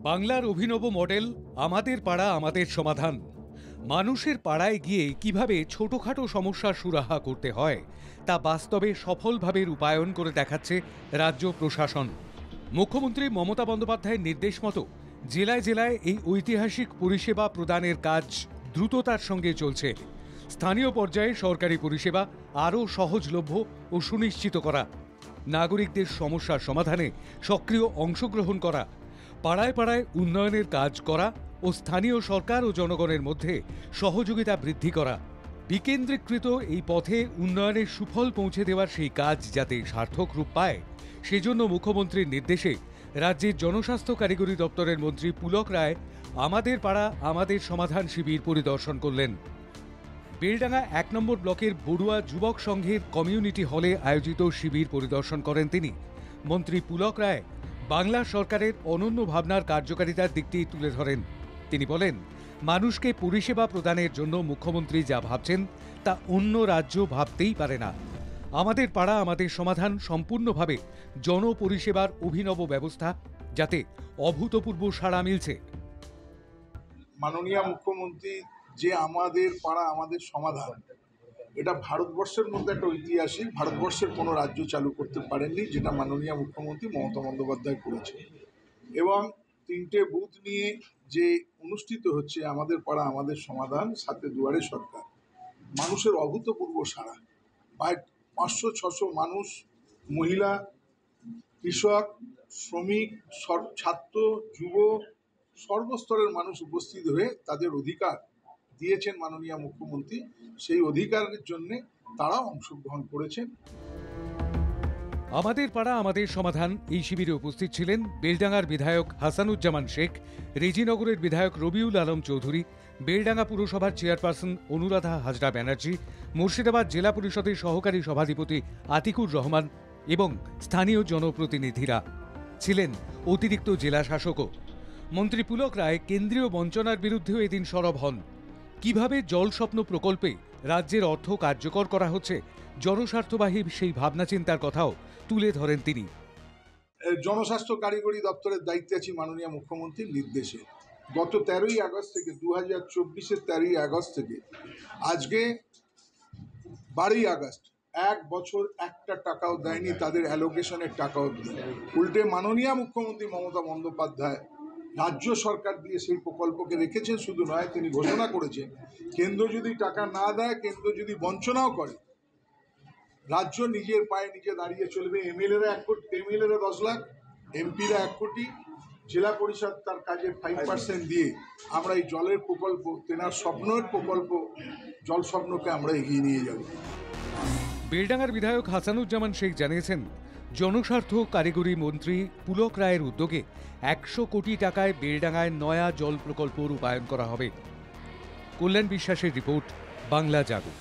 বাংলার অভিনব মডেল আমাদের পাড়া আমাদের সমাধান। মানুষের পাড়ায় গিয়ে কিভাবে ছোটখাটো সমস্যার সুরাহা করতে হয় তা বাস্তবে সফলভাবে রূপায়ণ করে দেখাচ্ছে রাজ্য প্রশাসন। মুখ্যমন্ত্রী মমতা বন্দ্যোপাধ্যায়ের নির্দেশ মতো জেলায় জেলায় এই ঐতিহাসিক পরিষেবা প্রদানের কাজ দ্রুততার সঙ্গে চলছে। স্থানীয় পর্যায়ে সরকারি পরিষেবা আরও সহজলভ্য ও সুনিশ্চিত করা, নাগরিকদের সমস্যার সমাধানে সক্রিয় অংশগ্রহণ করা, পাড়ায় পাড়ায় উন্নয়নের কাজ করা ও স্থানীয় সরকার ও জনগণের মধ্যে সহযোগিতা বৃদ্ধি করা, বিকেন্দ্রীকৃত এই পথে উন্নয়নের সুফল পৌঁছে দেওয়ার সেই কাজ যাতে সার্থক রূপ পায় সেজন্য মুখ্যমন্ত্রীর নির্দেশে রাজ্যের জনস্বাস্থ্য কারিগরি দপ্তরের মন্ত্রী পুলক রায় আমাদের পাড়া আমাদের সমাধান শিবির পরিদর্শন করলেন। বেলডাঙ্গা ১ নম্বর ব্লকের বড়ুয়া যুবক সংঘের কমিউনিটি হলে আয়োজিত শিবির পরিদর্শন করেন তিনি। মন্ত্রী পুলক রায় বাংলা সরকারের অনন্য ভাবনার কার্যকারিতার দিকটি তুলে ধরেন। তিনি বলেন, মানুষকে পরিষেবা প্রদানের জন্য মুখ্যমন্ত্রী যা ভাবছেন তা অন্য রাজ্য ভাবতেই পারে না। আমাদের পাড়া আমাদের সমাধান সম্পূর্ণভাবে জনপরিষেবার অভিনব ব্যবস্থা, যাতে অভূতপূর্ব সাড়া মিলছে। মাননীয় মুখ্যমন্ত্রী যে আমাদের পাড়া আমাদের সমাধান, এটা ভারতবর্ষের মধ্যে একটা ঐতিহাসিক, ভারতবর্ষের কোনো রাজ্য চালু করতে পারেননি, যেটা মাননীয় মুখ্যমন্ত্রী মমতা বন্দ্যোপাধ্যায় করেছে। এবং ৩টে বুথ নিয়ে যে অনুষ্ঠিত হচ্ছে আমাদের পাড়া আমাদের সমাধান, সাথে দুয়ারে সরকার, মানুষের অভূতপূর্ব সাড়া। প্রায় ৫০০-৬০০ মানুষ, মহিলা, কৃষক, শ্রমিক, ছাত্র, যুব, সর্বস্তরের মানুষ উপস্থিত হয়ে তাদের অধিকার দিয়েছেন মাননীয় মুখ্যমন্ত্রী। সেই অধিকারের জন্য তারা অংশগ্রহণ করেছেন। আমাদের পাড়া আমাদের সমাধান এই শিবিরে উপস্থিত ছিলেন বেলডাঙ্গার বিধায়ক হাসানুজ্জামান শেখ, রেজিনগরের বিধায়ক রবিউল আলম চৌধুরী, বেলডাঙ্গা পুরসভার চেয়ারপারসন অনুরাধা হাজরা ব্যানার্জি, মুর্শিদাবাদ জেলা পরিষদের সহকারী সভাধিপতি আতিকুর রহমান এবং স্থানীয় জনপ্রতিনিধিরা ছিলেন। অতিরিক্ত জেলা শাসকও। মন্ত্রী পুলক রায় কেন্দ্রীয় বঞ্চনার বিরুদ্ধেও এদিন সরব হন। কিভাবে জল স্বপ্ন প্রকল্পে রাজ্যের অর্থ কার্যকর করা হচ্ছে, জনস্বার্থবাহী সেই ভাবনা চিন্তার কথাও তুলে ধরেন তিনি। জনস্বাস্থ্য কারিগরি দপ্তরের দায়িত্বে আছি মাননীয় মুখ্যমন্ত্রীর নির্দেশে। গত ১৩ই আগস্ট থেকে 2024-এর 13ই আগস্ট থেকে আজকে 12ই আগস্ট, 1 বছর একটা টাকাও দেয়নি, তাদের অ্যালোকেশনের টাকাও দেয়। উল্টে মাননীয় মুখ্যমন্ত্রী মমতা বন্দ্যোপাধ্যায় রাজ্য সরকার দিয়ে সেই প্রকল্পকে রেখেছেন। শুধু নয়, তিনি ঘোষণা করেছেন কেন্দ্র যদি টাকা না দেয়, কেন্দ্র যদি বঞ্চনাও করে, রাজ্য নিজের পায়ে নিজে দাঁড়িয়ে চলবে। এমএলএরা 10 লাখ, এমপিরা 1 কোটি, জেলা পরিষদ তার কাজে 5% দিয়ে আমরা এই জলের প্রকল্প, তেনার স্বপ্নের প্রকল্প, জল স্বপ্নকে আমরা এগিয়ে নিয়ে যাব। বেলডাঙ্গার বিধায়ক হাসানুজ্জামান শেখ জানিয়েছেন, জনস্বার্থ কারিগরি মন্ত্রী পুলক রায়ের উদ্যোগে 100 কোটি টাকায় বেলডাঙ্গায় নয়া জল প্রকল্প রূপায়ণ করা হবে। কল্যাণ বিশ্বাসের রিপোর্ট, বাংলা জাগো।